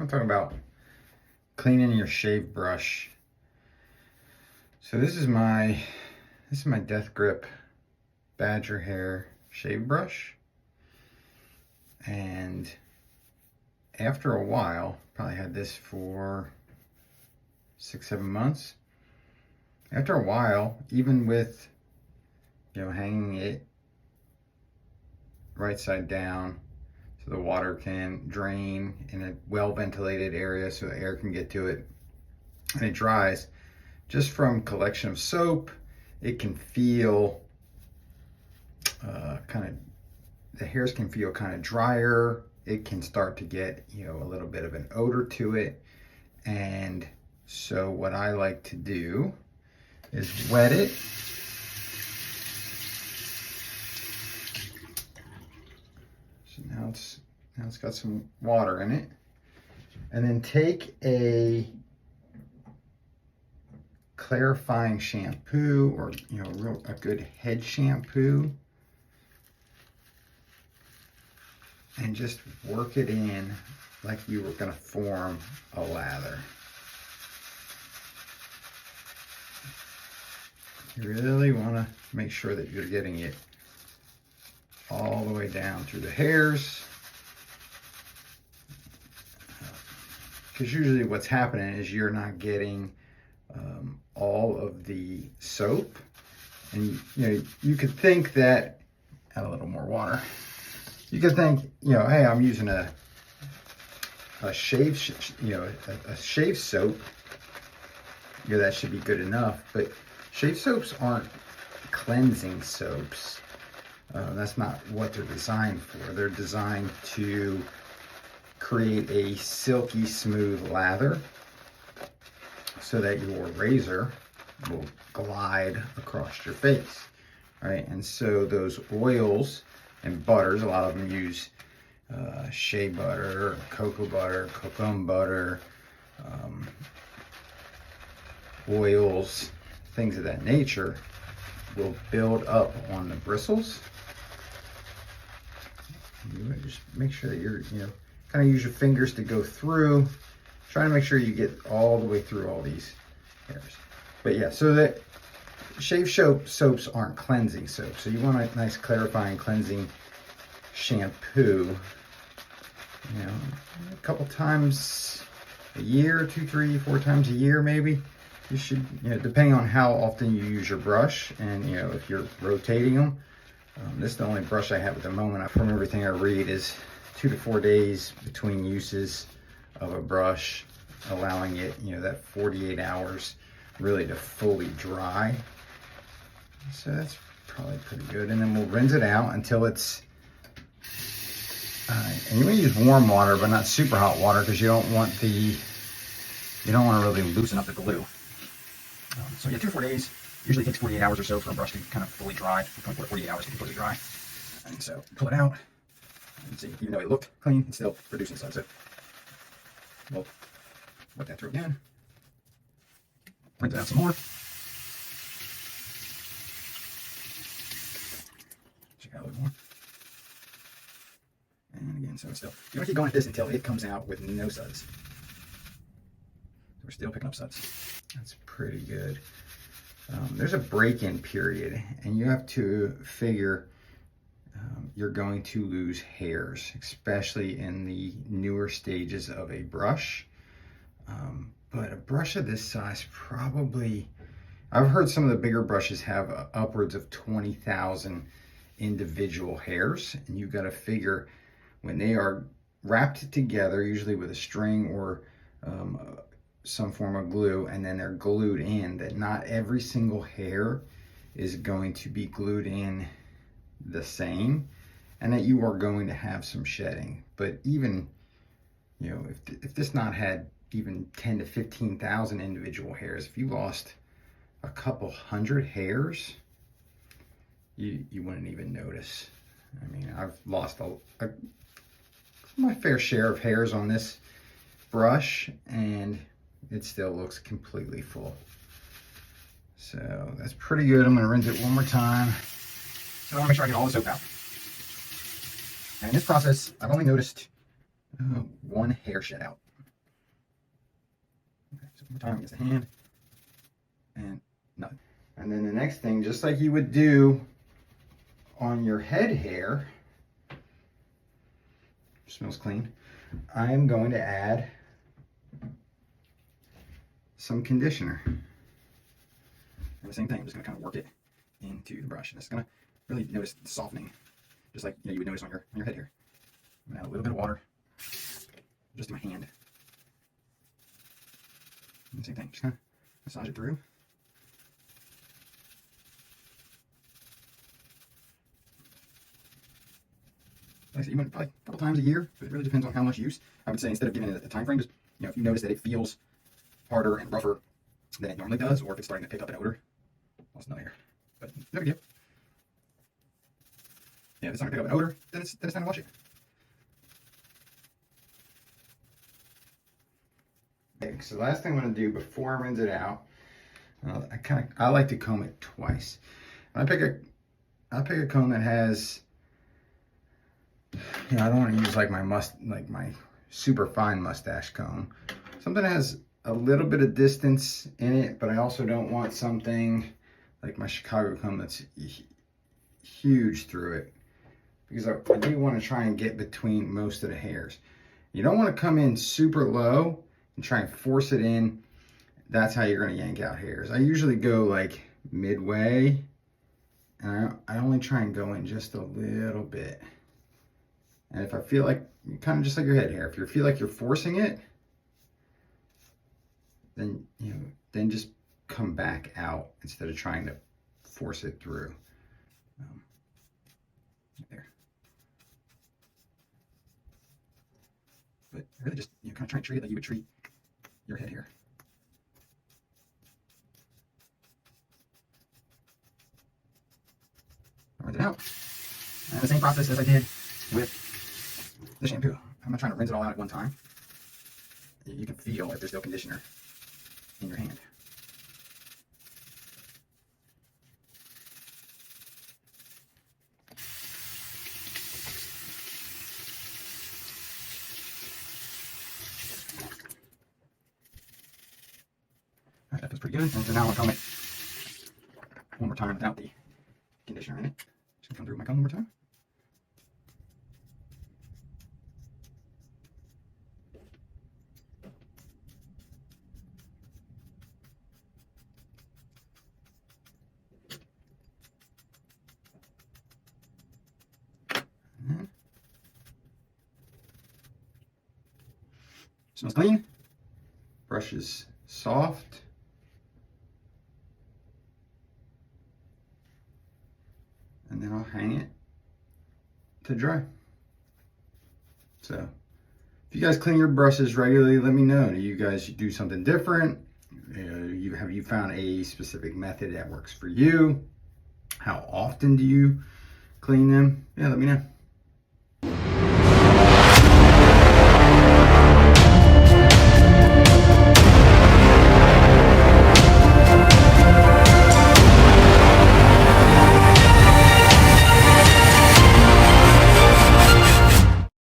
I'm talking about cleaning your shave brush. So this is my Death Grip Badger Hair shave brush. And after a while, probably had this for 6-7 months. After a while, even with, hanging it right side down so the water can drain in a well-ventilated area so the air can get to it and it dries, just from collection of soap, it can feel the hairs can feel kind of drier. It can start to get, a little bit of an odor to it. And so what I like to do is wet it. So now it's got some water in it. And then take a clarifying shampoo or a good head shampoo and just work it in like you were going to form a lather. You really want to make sure that you're getting it all the way down through the hairs, because usually what's happening is you're not getting all of the soap, and you could think that, add a little more water, you could think, hey, I'm using a shave soap, that should be good enough. But shave soaps aren't cleansing soaps. That's not what they're designed for. They're designed to create a silky smooth lather so that your razor will glide across your face. All right, and so those oils and butters, a lot of them use shea butter, cocoa butter, oils, things of that nature, will build up on the bristles. You just make sure that you're, kind of use your fingers to go through, trying to make sure you get all the way through all these hairs. But yeah, so that shave soaps aren't cleansing soaps. So you want a nice clarifying cleansing shampoo, a couple times a year, 2, 3, 4 times a year maybe. You should, depending on how often you use your brush and, if you're rotating them. This is the only brush I have at the moment. From everything I read is 2 to 4 days between uses of a brush, allowing it, that 48 hours really to fully dry. So that's probably pretty good. And then we'll rinse it out until it's, and you want to use warm water, but not super hot water, because you don't want to really loosen up the glue. So yeah, 2 to 4 days. Usually takes 48 hours or so for a brush to kind of fully dry. 24 to 48 hours to be fully dry. And so pull it out. And see, even though it looked clean, it's still producing some. So we'll let that through again. Rinse it out some more. Check out a little more. And again, so it's still, you want to keep going at this until it comes out with no suds. We're still picking up suds. That's pretty good. There's a break-in period, and you have to figure you're going to lose hairs, especially in the newer stages of a brush. But a brush of this size probably, I've heard some of the bigger brushes have upwards of 20,000 individual hairs, and you've got to figure when they are wrapped together, usually with a string or some form of glue, and then they're glued in, that not every single hair is going to be glued in the same, and that you are going to have some shedding. But even, if this knot had even 10 to 15,000 individual hairs, if you lost a couple hundred hairs, you wouldn't even notice. I mean, I've lost my fair share of hairs on this brush, and it still looks completely full. So that's pretty good. I'm going to rinse it one more time. So I want to make sure I get all the soap out. And in this process, I've only noticed one hair shed out. One more time against the hand. And nothing. And then the next thing, just like you would do on your head hair, smells clean, I am going to add some conditioner. And the same thing, I'm just going to kind of work it into the brush. And it's going to really notice the softening, just like you would notice on your head hair. I'm going to add a little bit of water just to my hand. And the same thing, just kind of massage it through. Like I said, you want probably a couple times a year, but it really depends on how much use. I would say instead of giving it a time frame, just if you notice that it feels harder and rougher than it normally does, or if it's starting to pick up an odor, well, it's not here, but no big deal. Yeah, if it's starting to pick up an odor, then it's time to wash it. Okay, so the last thing I'm going to do before I rinse it out, I like to comb it twice. I pick a comb that has, I don't want to use like my super fine mustache comb. Something that has a little bit of distance in it, but I also don't want something like my Chicago comb that's huge through it, because I do want to try and get between most of the hairs. You don't want to come in super low and try and force it in. That's how you're going to yank out hairs. I usually go like midway, and I only try and go in just a little bit. And if I feel like, kind of just like your head hair, if you feel like you're forcing it, then then just come back out instead of trying to force it through. Right there. But really just kind of try and treat it like you would treat your head hair. Rinse it out. And the same process as I did with the shampoo. I'm not trying to rinse it all out at one time. You can feel if there's still conditioner in your hand. Alright, that feels pretty good. And so now I'm going to comb it one more time without the conditioner in it. Just going to come through with my comb one more time. Smells clean. Brush is soft. And then I'll hang it to dry. So, if you guys clean your brushes regularly, let me know. Do you guys do something different? Have you found a specific method that works for you? How often do you clean them? Yeah, let me know.